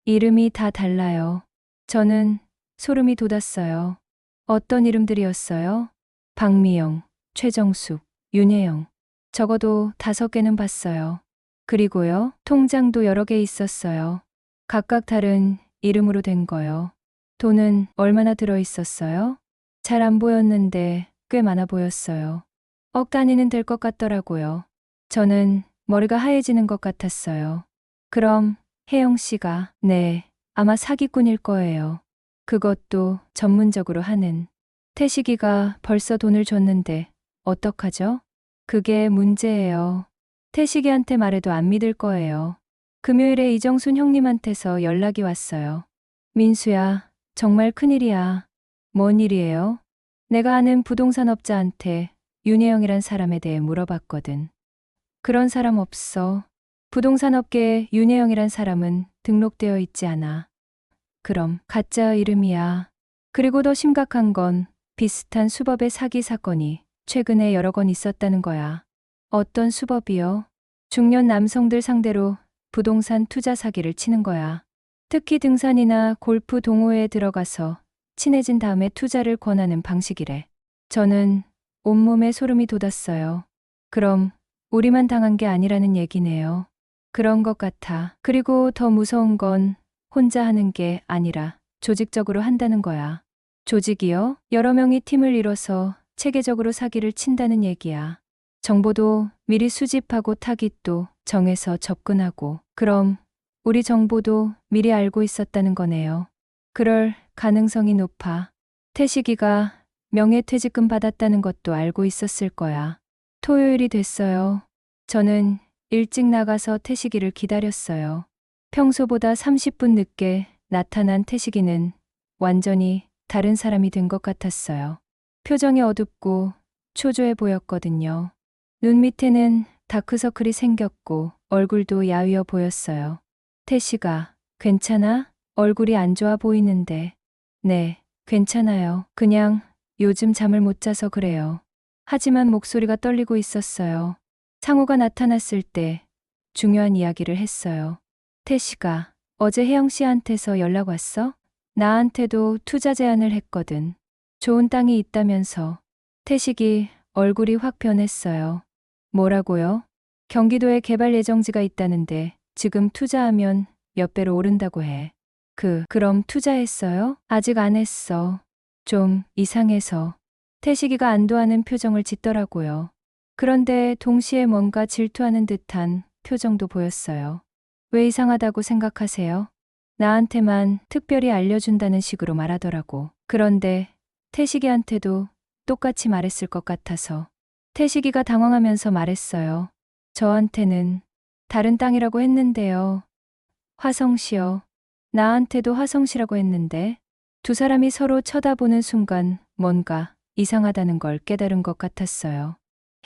이름이 다 달라요. 저는 소름이 돋았어요. 어떤 이름들이었어요? 박미영, 최정숙, 윤혜영. 적어도 5개는 봤어요. 그리고요, 통장도 여러 개 있었어요. 각각 다른 이름으로 된 거요. 돈은 얼마나 들어 있었어요? 잘 안 보였는데 꽤 많아 보였어요. 억 단위는 될 것 같더라고요. 저는 머리가 하얘지는 것 같았어요. 그럼 혜영 씨가, 네, 아마 사기꾼일 거예요. 그것도 전문적으로 하는. 태식이가 벌써 돈을 줬는데 어떡하죠? 그게 문제예요. 태식이한테 말해도 안 믿을 거예요. 금요일에 이정순 형님한테서 연락이 왔어요. 민수야, 정말 큰일이야. 뭔 일이에요? 내가 아는 부동산 업자한테 윤혜영이란 사람에 대해 물어봤거든. 그런 사람 없어. 부동산 업계에 윤혜영이란 사람은 등록되어 있지 않아. 그럼 가짜 이름이야. 그리고 더 심각한 건 비슷한 수법의 사기 사건이 최근에 여러 건 있었다는 거야. 어떤 수법이요? 중년 남성들 상대로 부동산 투자 사기를 치는 거야. 특히 등산이나 골프 동호회에 들어가서 친해진 다음에 투자를 권하는 방식이래. 저는 온몸에 소름이 돋았어요. 그럼 우리만 당한 게 아니라는 얘기네요. 그런 것 같아. 그리고 더 무서운 건 혼자 하는 게 아니라 조직적으로 한다는 거야. 조직이요? 여러 명이 팀을 이뤄서 체계적으로 사기를 친다는 얘기야. 정보도 미리 수집하고 타깃도 정해서 접근하고, 그럼 우리 정보도 미리 알고 있었다는 거네요. 그럴 가능성이 높아. 태식이가 명예퇴직금 받았다는 것도 알고 있었을 거야. 토요일이 됐어요. 저는 일찍 나가서 태식이를 기다렸어요. 평소보다 30분 늦게 나타난 태식이는 완전히 다른 사람이 된 것 같았어요. 표정이 어둡고 초조해 보였거든요. 눈 밑에는 다크서클이 생겼고 얼굴도 야위어 보였어요. 태식아, 괜찮아? 얼굴이 안 좋아 보이는데. 네, 괜찮아요. 그냥 요즘 잠을 못 자서 그래요. 하지만 목소리가 떨리고 있었어요. 상우가 나타났을 때 중요한 이야기를 했어요. 태식아, 어제 혜영 씨한테서 연락 왔어? 나한테도 투자 제안을 했거든. 좋은 땅이 있다면서. 태식이 얼굴이 확 변했어요. 뭐라고요? 경기도에 개발 예정지가 있다는데 지금 투자하면 몇 배로 오른다고 해. 그럼 투자했어요? 아직 안 했어. 좀 이상해서. 태식이가 안도하는 표정을 짓더라고요. 그런데 동시에 뭔가 질투하는 듯한 표정도 보였어요. 왜 이상하다고 생각하세요? 나한테만 특별히 알려준다는 식으로 말하더라고. 그런데 태식이한테도 똑같이 말했을 것 같아서. 태식이가 당황하면서 말했어요. 저한테는 다른 땅이라고 했는데요. 화성시요. 나한테도 화성시라고 했는데. 두 사람이 서로 쳐다보는 순간 뭔가 이상하다는 걸 깨달은 것 같았어요.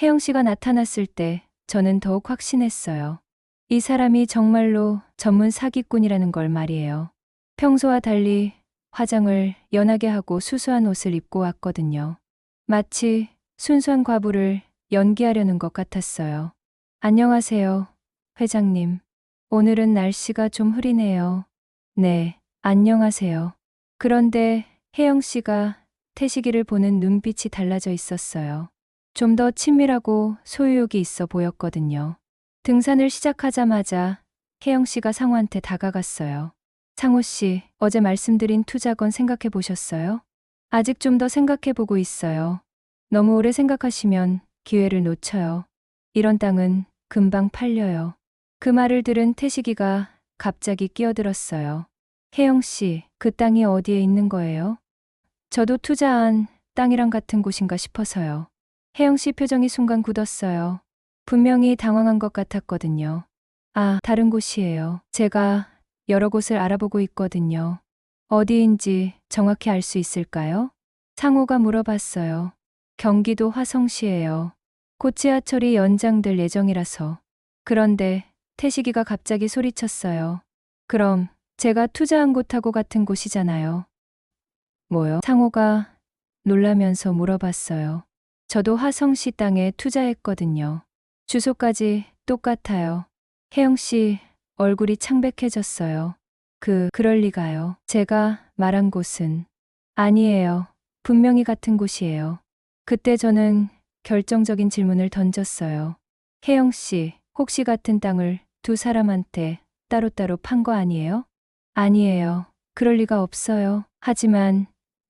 혜영 씨가 나타났을 때 저는 더욱 확신했어요. 이 사람이 정말로 전문 사기꾼이라는 걸 말이에요. 평소와 달리 화장을 연하게 하고 수수한 옷을 입고 왔거든요. 마치 순수한 과부를 연기하려는 것 같았어요. 안녕하세요, 회장님. 오늘은 날씨가 좀 흐리네요. 네, 안녕하세요. 그런데 혜영 씨가 태식이를 보는 눈빛이 달라져 있었어요. 좀 더 친밀하고 소유욕이 있어 보였거든요. 등산을 시작하자마자 혜영 씨가 상우한테 다가갔어요. 상우 씨, 어제 말씀드린 투자건 생각해 보셨어요? 아직 좀 더 생각해 보고 있어요. 너무 오래 생각하시면 기회를 놓쳐요. 이런 땅은 금방 팔려요. 그 말을 들은 태식이가 갑자기 끼어들었어요. 혜영 씨, 그 땅이 어디에 있는 거예요? 저도 투자한 땅이랑 같은 곳인가 싶어서요. 혜영 씨 표정이 순간 굳었어요. 분명히 당황한 것 같았거든요. 아, 다른 곳이에요. 제가 여러 곳을 알아보고 있거든요. 어디인지 정확히 알 수 있을까요? 상호가 물어봤어요. 경기도 화성시예요. 곧 지하철이 연장될 예정이라서. 그런데 태식이가 갑자기 소리쳤어요. 그럼 제가 투자한 곳하고 같은 곳이잖아요. 뭐요? 상호가 놀라면서 물어봤어요. 저도 화성 씨 땅에 투자했거든요. 주소까지 똑같아요. 혜영 씨 얼굴이 창백해졌어요. 그럴 리가요. 제가 말한 곳은 아니에요. 분명히 같은 곳이에요. 그때 저는 결정적인 질문을 던졌어요. 혜영 씨, 혹시 같은 땅을 두 사람한테 따로따로 판 거 아니에요? 아니에요. 그럴 리가 없어요. 하지만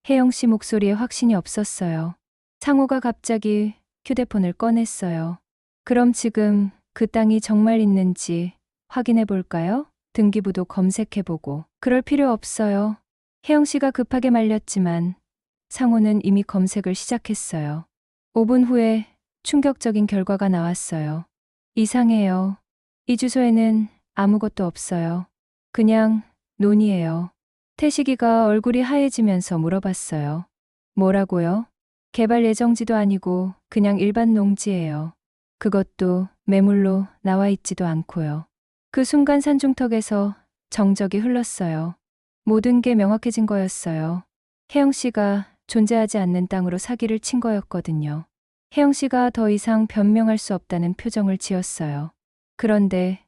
혜영 씨 목소리에 확신이 없었어요. 상호가 갑자기 휴대폰을 꺼냈어요. 그럼 지금 그 땅이 정말 있는지 확인해 볼까요? 등기부도 검색해보고. 그럴 필요 없어요. 혜영 씨가 급하게 말렸지만 상호는 이미 검색을 시작했어요. 5분 후에 충격적인 결과가 나왔어요. 이상해요. 이 주소에는 아무것도 없어요. 그냥 논이에요. 태식이가 얼굴이 하얘지면서 물어봤어요. 뭐라고요? 개발 예정지도 아니고 그냥 일반 농지예요. 그것도 매물로 나와 있지도 않고요. 그 순간 산중턱에서 정적이 흘렀어요. 모든 게 명확해진 거였어요. 혜영 씨가 존재하지 않는 땅으로 사기를 친 거였거든요. 혜영 씨가 더 이상 변명할 수 없다는 표정을 지었어요. 그런데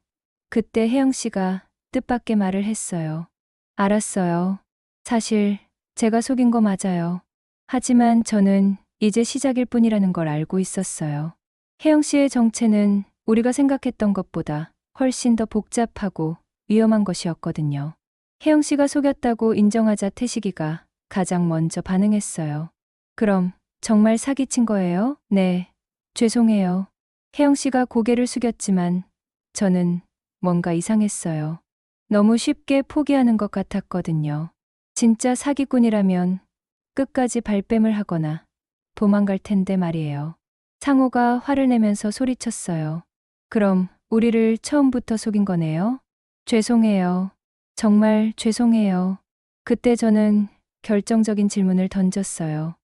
그때 혜영 씨가 뜻밖의 말을 했어요. 알았어요. 사실 제가 속인 거 맞아요. 하지만 저는 이제 시작일 뿐이라는 걸 알고 있었어요. 혜영 씨의 정체는 우리가 생각했던 것보다 훨씬 더 복잡하고 위험한 것이었거든요. 혜영 씨가 속였다고 인정하자 태식이가 가장 먼저 반응했어요. 그럼 정말 사기친 거예요? 네. 죄송해요. 혜영 씨가 고개를 숙였지만 저는 뭔가 이상했어요. 너무 쉽게 포기하는 것 같았거든요. 진짜 사기꾼이라면 끝까지 발뺌을 하거나 도망갈 텐데 말이에요. 상호가 화를 내면서 소리쳤어요. 그럼 우리를 처음부터 속인 거네요? 죄송해요. 정말 죄송해요. 그때 저는 결정적인 질문을 던졌어요.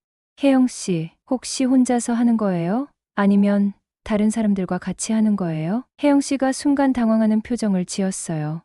혜영 씨, 혹시 혼자서 하는 거예요? 아니면 다른 사람들과 같이 하는 거예요? 혜영 씨가 순간 당황하는 표정을 지었어요.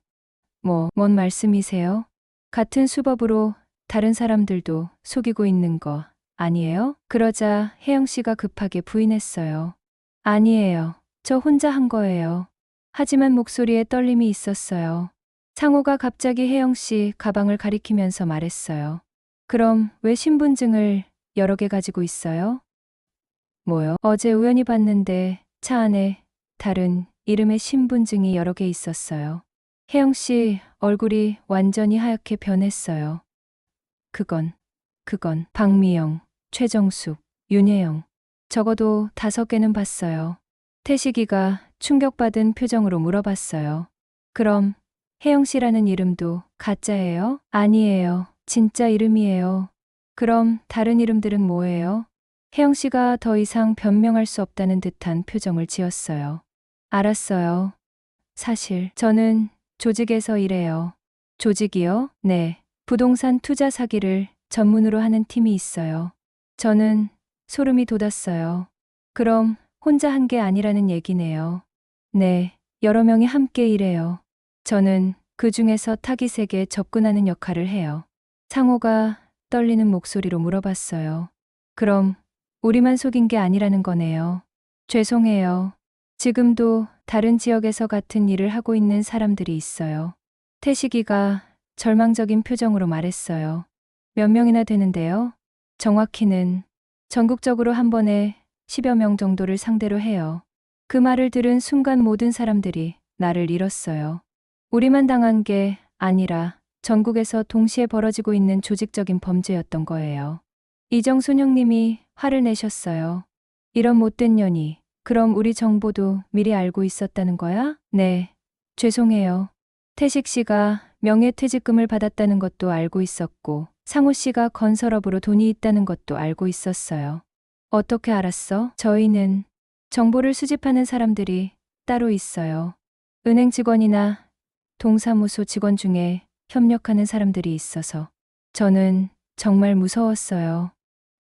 뭔 말씀이세요? 같은 수법으로 다른 사람들도 속이고 있는 거 아니에요? 그러자 혜영 씨가 급하게 부인했어요. 아니에요. 저 혼자 한 거예요. 하지만 목소리에 떨림이 있었어요. 상호가 갑자기 혜영 씨 가방을 가리키면서 말했어요. 그럼 왜 신분증을 여러 개 가지고 있어요? 뭐요? 어제 우연히 봤는데 차 안에 다른 이름의 신분증이 여러 개 있었어요. 혜영 씨 얼굴이 완전히 하얗게 변했어요. 그건 박미영, 최정숙, 윤혜영. 적어도 5개는 봤어요. 태식이가 충격받은 표정으로 물어봤어요. 그럼 혜영 씨라는 이름도 가짜예요? 아니에요. 진짜 이름이에요. 그럼 다른 이름들은 뭐예요? 혜영 씨가 더 이상 변명할 수 없다는 듯한 표정을 지었어요. 알았어요. 사실 저는 조직에서 일해요. 조직이요? 네. 부동산 투자 사기를 전문으로 하는 팀이 있어요. 저는 소름이 돋았어요. 그럼 혼자 한 게 아니라는 얘기네요. 네. 여러 명이 함께 일해요. 저는 그 중에서 타깃에게 접근하는 역할을 해요. 상호가 떨리는 목소리로 물어봤어요. 그럼 우리만 속인 게 아니라는 거네요. 죄송해요. 지금도 다른 지역에서 같은 일을 하고 있는 사람들이 있어요. 태식이가 절망적인 표정으로 말했어요. 몇 명이나 되는데요? 정확히는 전국적으로 한 번에 10여 명 정도를 상대로 해요. 그 말을 들은 순간 모든 사람들이 나를 잃었어요. 우리만 당한 게 아니라 전국에서 동시에 벌어지고 있는 조직적인 범죄였던 거예요. 이정순 형님이 화를 내셨어요. 이런 못된 년이, 그럼 우리 정보도 미리 알고 있었다는 거야? 네. 죄송해요. 태식 씨가 명예퇴직금을 받았다는 것도 알고 있었고, 상호 씨가 건설업으로 돈이 있다는 것도 알고 있었어요. 어떻게 알았어? 저희는 정보를 수집하는 사람들이 따로 있어요. 은행 직원이나 동사무소 직원 중에 협력하는 사람들이 있어서 저는 정말 무서웠어요.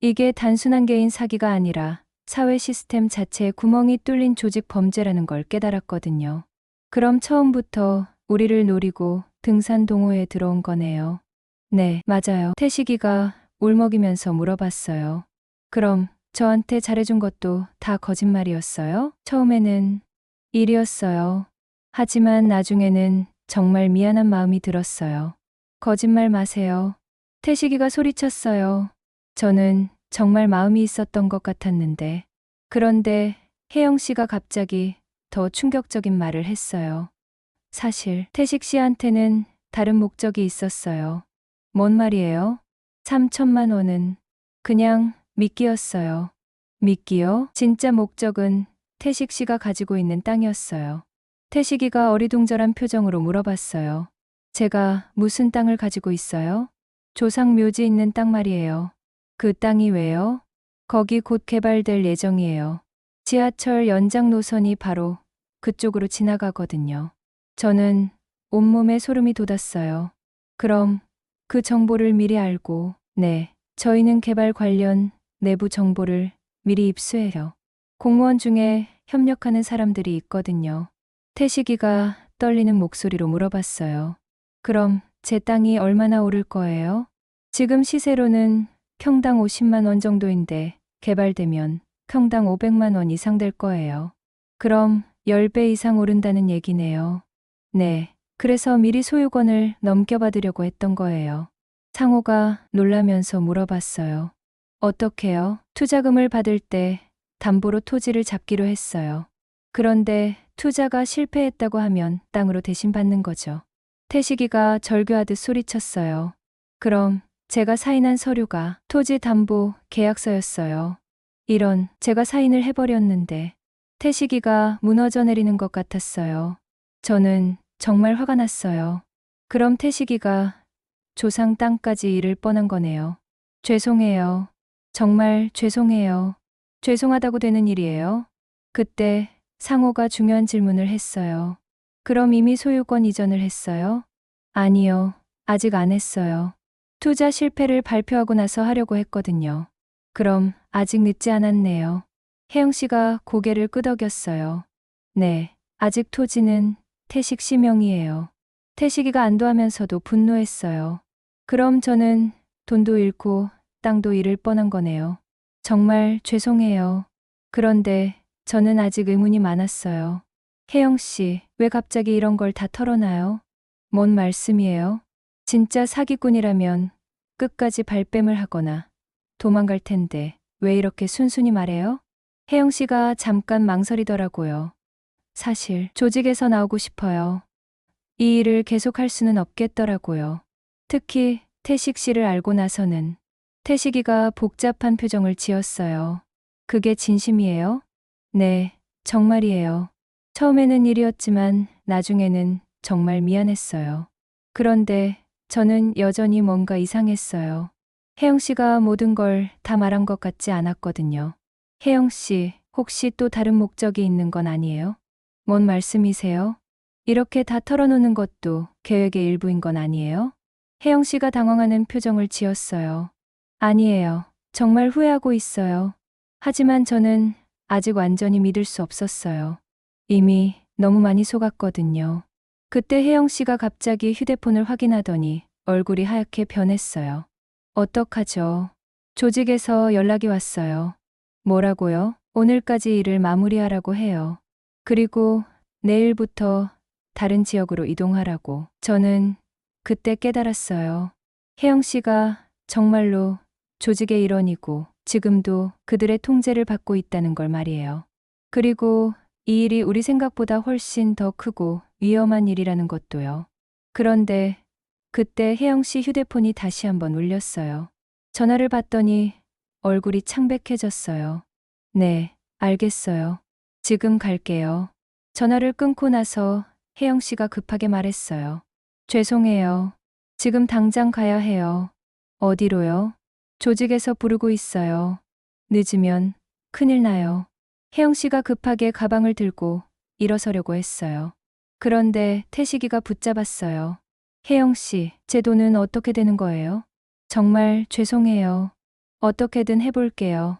이게 단순한 개인 사기가 아니라 사회 시스템 자체에 구멍이 뚫린 조직 범죄라는 걸 깨달았거든요. 그럼 처음부터 우리를 노리고 등산 동호회에 들어온 거네요. 네, 맞아요. 태식이가 울먹이면서 물어봤어요. 그럼 저한테 잘해준 것도 다 거짓말이었어요? 처음에는 일이었어요. 하지만 나중에는 정말 미안한 마음이 들었어요. 거짓말 마세요. 태식이가 소리쳤어요. 저는 정말 마음이 있었던 것 같았는데. 그런데 혜영 씨가 갑자기 더 충격적인 말을 했어요. 사실 태식 씨한테는 다른 목적이 있었어요. 뭔 말이에요? 3천만 원은 그냥 미끼였어요. 미끼요? 진짜 목적은 태식 씨가 가지고 있는 땅이었어요. 태식이가 어리둥절한 표정으로 물어봤어요. 제가 무슨 땅을 가지고 있어요? 조상 묘지 있는 땅 말이에요. 그 땅이 왜요? 거기 곧 개발될 예정이에요. 지하철 연장 노선이 바로 그쪽으로 지나가거든요. 저는 온몸에 소름이 돋았어요. 그럼 그 정보를 미리 알고, 네, 저희는 개발 관련 내부 정보를 미리 입수해요. 공무원 중에 협력하는 사람들이 있거든요. 태식이가 떨리는 목소리로 물어봤어요. 그럼 제 땅이 얼마나 오를 거예요? 지금 시세로는 평당 50만 원 정도인데 개발되면 평당 500만 원 이상 될 거예요. 그럼 10배 이상 오른다는 얘기네요. 네, 그래서 미리 소유권을 넘겨받으려고 했던 거예요. 상호가 놀라면서 물어봤어요. 어떻게요? 투자금을 받을 때 담보로 토지를 잡기로 했어요. 그런데 투자가 실패했다고 하면 땅으로 대신 받는 거죠. 태식이가 절규하듯 소리쳤어요. 그럼 제가 사인한 서류가 토지 담보 계약서였어요. 이런, 제가 사인을 해버렸는데. 태식이가 무너져 내리는 것 같았어요. 저는 정말 화가 났어요. 그럼 태식이가 조상 땅까지 잃을 뻔한 거네요. 죄송해요. 정말 죄송해요. 죄송하다고 되는 일이에요? 그때 상호가 중요한 질문을 했어요. 그럼 이미 소유권 이전을 했어요? 아니요. 아직 안 했어요. 투자 실패를 발표하고 나서 하려고 했거든요. 그럼 아직 늦지 않았네요. 혜영 씨가 고개를 끄덕였어요. 네, 아직 토지는 태식 씨 명의예요. 태식이가 안도하면서도 분노했어요. 그럼 저는 돈도 잃고 땅도 잃을 뻔한 거네요. 정말 죄송해요. 그런데 저는 아직 의문이 많았어요. 혜영 씨, 왜 갑자기 이런 걸 다 털어놔요? 뭔 말씀이에요? 진짜 사기꾼이라면 끝까지 발뺌을 하거나 도망갈 텐데 왜 이렇게 순순히 말해요? 혜영 씨가 잠깐 망설이더라고요. 사실 조직에서 나오고 싶어요. 이 일을 계속할 수는 없겠더라고요. 특히 태식 씨를 알고 나서는. 태식이가 복잡한 표정을 지었어요. 그게 진심이에요? 네, 정말이에요. 처음에는 일이었지만 나중에는 정말 미안했어요. 그런데 저는 여전히 뭔가 이상했어요. 혜영 씨가 모든 걸 다 말한 것 같지 않았거든요. 혜영 씨, 혹시 또 다른 목적이 있는 건 아니에요? 뭔 말씀이세요? 이렇게 다 털어놓는 것도 계획의 일부인 건 아니에요? 혜영 씨가 당황하는 표정을 지었어요. 아니에요. 정말 후회하고 있어요. 하지만 저는 아직 완전히 믿을 수 없었어요. 이미 너무 많이 속았거든요. 그때 혜영 씨가 갑자기 휴대폰을 확인하더니 얼굴이 하얗게 변했어요. 어떡하죠? 조직에서 연락이 왔어요. 뭐라고요? 오늘까지 일을 마무리하라고 해요. 그리고 내일부터 다른 지역으로 이동하라고. 저는 그때 깨달았어요. 혜영 씨가 정말로 조직의 일원이고 지금도 그들의 통제를 받고 있다는 걸 말이에요. 그리고 이 일이 우리 생각보다 훨씬 더 크고 위험한 일이라는 것도요. 그런데 그때 혜영 씨 휴대폰이 다시 한번 울렸어요. 전화를 받더니 얼굴이 창백해졌어요. 네, 알겠어요. 지금 갈게요. 전화를 끊고 나서 혜영 씨가 급하게 말했어요. 죄송해요. 지금 당장 가야 해요. 어디로요? 조직에서 부르고 있어요. 늦으면 큰일 나요. 혜영 씨가 급하게 가방을 들고 일어서려고 했어요. 그런데 태식이가 붙잡았어요. 혜영 씨, 제 돈은 어떻게 되는 거예요? 정말 죄송해요. 어떻게든 해볼게요.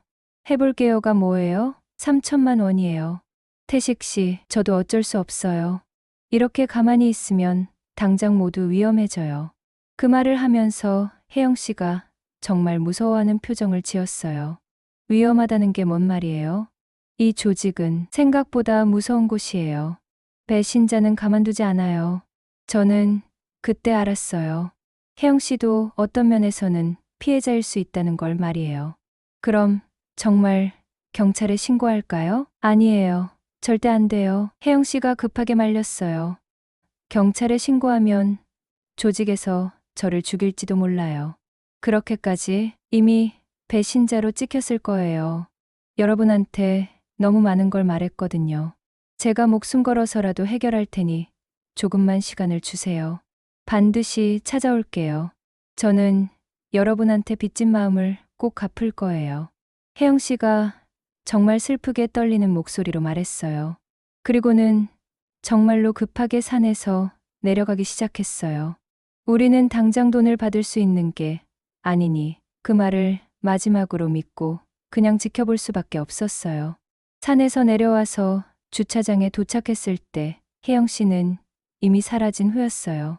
해볼게요가 뭐예요? 3천만 원이에요. 태식 씨, 저도 어쩔 수 없어요. 이렇게 가만히 있으면 당장 모두 위험해져요. 그 말을 하면서 혜영 씨가 정말 무서워하는 표정을 지었어요. 위험하다는 게 뭔 말이에요? 이 조직은 생각보다 무서운 곳이에요. 배신자는 가만두지 않아요. 저는 그때 알았어요. 혜영 씨도 어떤 면에서는 피해자일 수 있다는 걸 말이에요. 그럼 정말 경찰에 신고할까요? 아니에요. 절대 안 돼요. 혜영 씨가 급하게 말렸어요. 경찰에 신고하면 조직에서 저를 죽일지도 몰라요. 그렇게까지 이미 배신자로 찍혔을 거예요. 여러분한테 너무 많은 걸 말했거든요. 제가 목숨 걸어서라도 해결할 테니 조금만 시간을 주세요. 반드시 찾아올게요. 저는 여러분한테 빚진 마음을 꼭 갚을 거예요. 혜영 씨가 정말 슬프게 떨리는 목소리로 말했어요. 그리고는 정말로 급하게 산에서 내려가기 시작했어요. 우리는 당장 돈을 받을 수 있는 게 아니니 그 말을 마지막으로 믿고 그냥 지켜볼 수밖에 없었어요. 산에서 내려와서 주차장에 도착했을 때 혜영 씨는 이미 사라진 후였어요.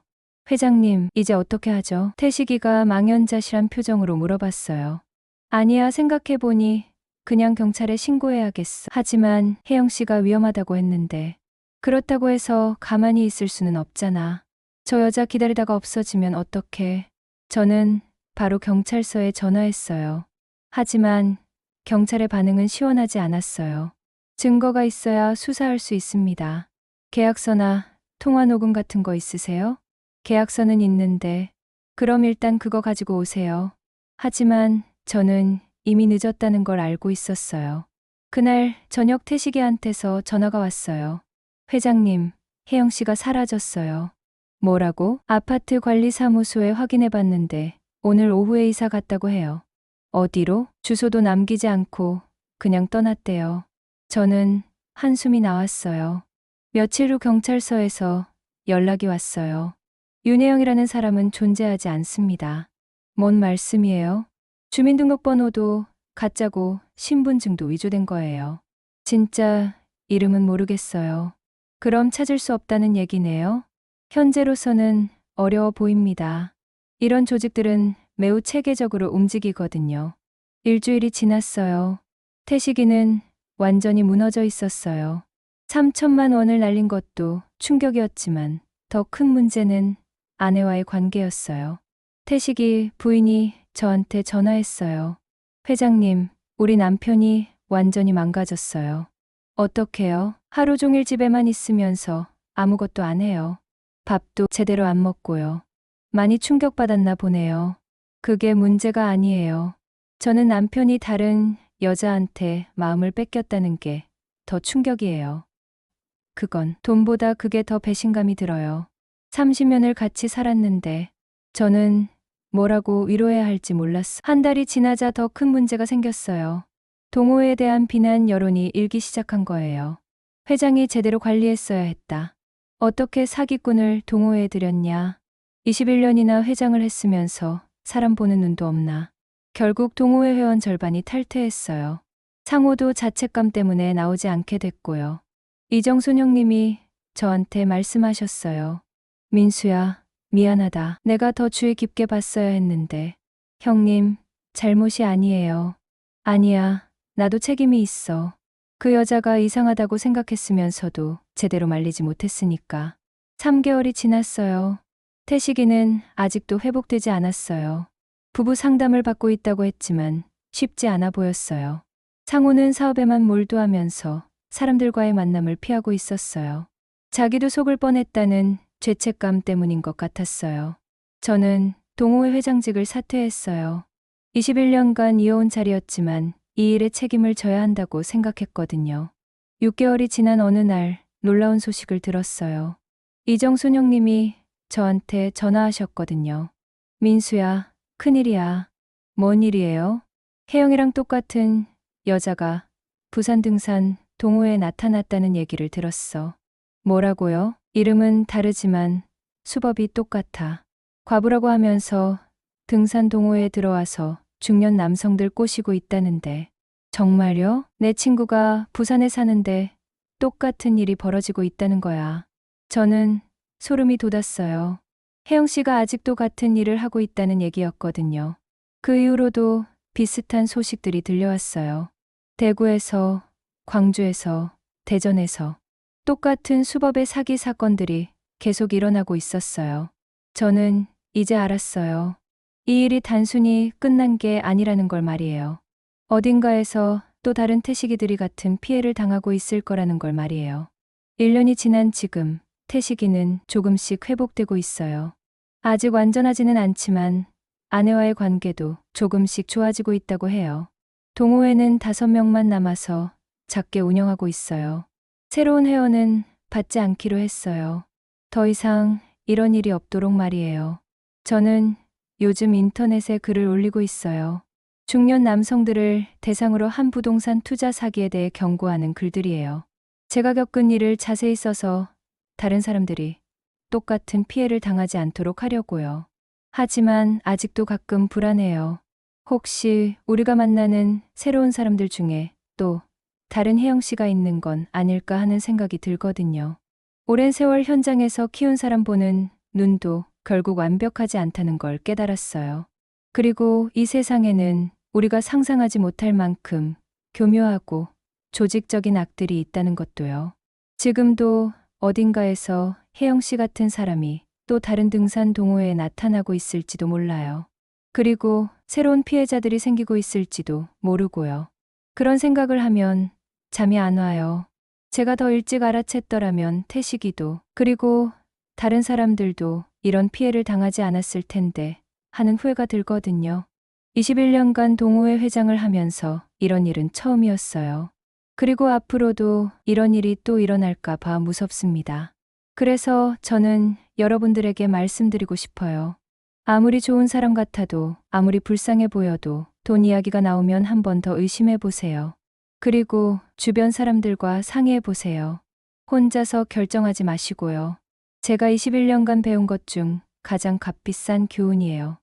회장님, 이제 어떻게 하죠? 태식이가 망연자실한 표정으로 물어봤어요. 아니야, 생각해보니 그냥 경찰에 신고해야겠어. 하지만 혜영 씨가 위험하다고 했는데 그렇다고 해서 가만히 있을 수는 없잖아. 저 여자 기다리다가 없어지면 어떡해. 저는 바로 경찰서에 전화했어요. 하지만 경찰의 반응은 시원하지 않았어요. 증거가 있어야 수사할 수 있습니다. 계약서나 통화 녹음 같은 거 있으세요? 계약서는 있는데 그럼 일단 그거 가지고 오세요. 하지만 저는 이미 늦었다는 걸 알고 있었어요. 그날 저녁 태식이한테서 전화가 왔어요. 회장님, 혜영 씨가 사라졌어요. 뭐라고? 아파트 관리사무소에 확인해 봤는데 오늘 오후에 이사 갔다고 해요. 어디로? 주소도 남기지 않고 그냥 떠났대요. 저는 한숨이 나왔어요. 며칠 후 경찰서에서 연락이 왔어요. 윤혜영이라는 사람은 존재하지 않습니다. 뭔 말씀이에요? 주민등록번호도 가짜고 신분증도 위조된 거예요. 진짜 이름은 모르겠어요. 그럼 찾을 수 없다는 얘기네요. 현재로서는 어려워 보입니다. 이런 조직들은 매우 체계적으로 움직이거든요. 일주일이 지났어요. 태식이는 완전히 무너져 있었어요. 3천만 원을 날린 것도 충격이었지만 더 큰 문제는 아내와의 관계였어요. 태식이 부인이 저한테 전화했어요. 회장님, 우리 남편이 완전히 망가졌어요. 어떡해요? 하루 종일 집에만 있으면서 아무것도 안 해요. 밥도 제대로 안 먹고요. 많이 충격받았나 보네요. 그게 문제가 아니에요. 저는 남편이 다른 여자한테 마음을 뺏겼다는 게 더 충격이에요. 그건 돈보다 그게 더 배신감이 들어요. 30년을 같이 살았는데 저는 뭐라고 위로해야 할지 몰랐어. 한 달이 지나자 더 큰 문제가 생겼어요. 동호회에 대한 비난 여론이 일기 시작한 거예요. 회장이 제대로 관리했어야 했다. 어떻게 사기꾼을 동호회에 들였냐. 21년이나 회장을 했으면서 사람 보는 눈도 없나. 결국 동호회 회원 절반이 탈퇴했어요. 상호도 자책감 때문에 나오지 않게 됐고요. 이정순 형님이 저한테 말씀하셨어요. 민수야, 미안하다. 내가 더 주의 깊게 봤어야 했는데. 형님, 잘못이 아니에요. 아니야, 나도 책임이 있어. 그 여자가 이상하다고 생각했으면서도 제대로 말리지 못했으니까. 3개월이 지났어요. 태식이는 아직도 회복되지 않았어요. 부부 상담을 받고 있다고 했지만 쉽지 않아 보였어요. 상호는 사업에만 몰두하면서 사람들과의 만남을 피하고 있었어요. 자기도 속을 뻔했다는 죄책감 때문인 것 같았어요. 저는 동호회 회장직을 사퇴했어요. 21년간 이어온 자리였지만 이 일에 책임을 져야 한다고 생각했거든요. 6개월이 지난 어느 날 놀라운 소식을 들었어요. 이정순 형님이 저한테 전화하셨거든요. 민수야, 큰일이야. 뭔 일이에요? 혜영이랑 똑같은 여자가 부산 등산 동호회에 나타났다는 얘기를 들었어. 뭐라고요? 이름은 다르지만 수법이 똑같아. 과부라고 하면서 등산 동호회에 들어와서 중년 남성들 꼬시고 있다는데. 정말요? 내 친구가 부산에 사는데 똑같은 일이 벌어지고 있다는 거야. 저는 소름이 돋았어요. 혜영 씨가 아직도 같은 일을 하고 있다는 얘기였거든요. 그 이후로도 비슷한 소식들이 들려왔어요. 대구에서, 광주에서, 대전에서 똑같은 수법의 사기 사건들이 계속 일어나고 있었어요. 저는 이제 알았어요. 이 일이 단순히 끝난 게 아니라는 걸 말이에요. 어딘가에서 또 다른 태식이들이 같은 피해를 당하고 있을 거라는 걸 말이에요. 1년이 지난 지금 태식이는 조금씩 회복되고 있어요. 아직 완전하지는 않지만 아내와의 관계도 조금씩 좋아지고 있다고 해요. 동호회는 5명만 남아서 작게 운영하고 있어요. 새로운 회원은 받지 않기로 했어요. 더 이상 이런 일이 없도록 말이에요. 저는 요즘 인터넷에 글을 올리고 있어요. 중년 남성들을 대상으로 한 부동산 투자 사기에 대해 경고하는 글들이에요. 제가 겪은 일을 자세히 써서 다른 사람들이 똑같은 피해를 당하지 않도록 하려고요. 하지만 아직도 가끔 불안해요. 혹시 우리가 만나는 새로운 사람들 중에 또 다른 혜영 씨가 있는 건 아닐까 하는 생각이 들거든요. 오랜 세월 현장에서 키운 사람 보는 눈도 결국 완벽하지 않다는 걸 깨달았어요. 그리고 이 세상에는 우리가 상상하지 못할 만큼 교묘하고 조직적인 악들이 있다는 것도요. 지금도 어딘가에서 혜영 씨 같은 사람이 또 다른 등산 동호회에 나타나고 있을지도 몰라요. 그리고 새로운 피해자들이 생기고 있을지도 모르고요. 그런 생각을 하면 잠이 안 와요. 제가 더 일찍 알아챘더라면 태식이도 그리고 다른 사람들도 이런 피해를 당하지 않았을 텐데 하는 후회가 들거든요. 21년간 동호회 회장을 하면서 이런 일은 처음이었어요. 그리고 앞으로도 이런 일이 또 일어날까 봐 무섭습니다. 그래서 저는 여러분들에게 말씀드리고 싶어요. 아무리 좋은 사람 같아도 아무리 불쌍해 보여도 돈 이야기가 나오면 한 번 더 의심해 보세요. 그리고 주변 사람들과 상의해 보세요. 혼자서 결정하지 마시고요. 제가 21년간 배운 것 중 가장 값비싼 교훈이에요.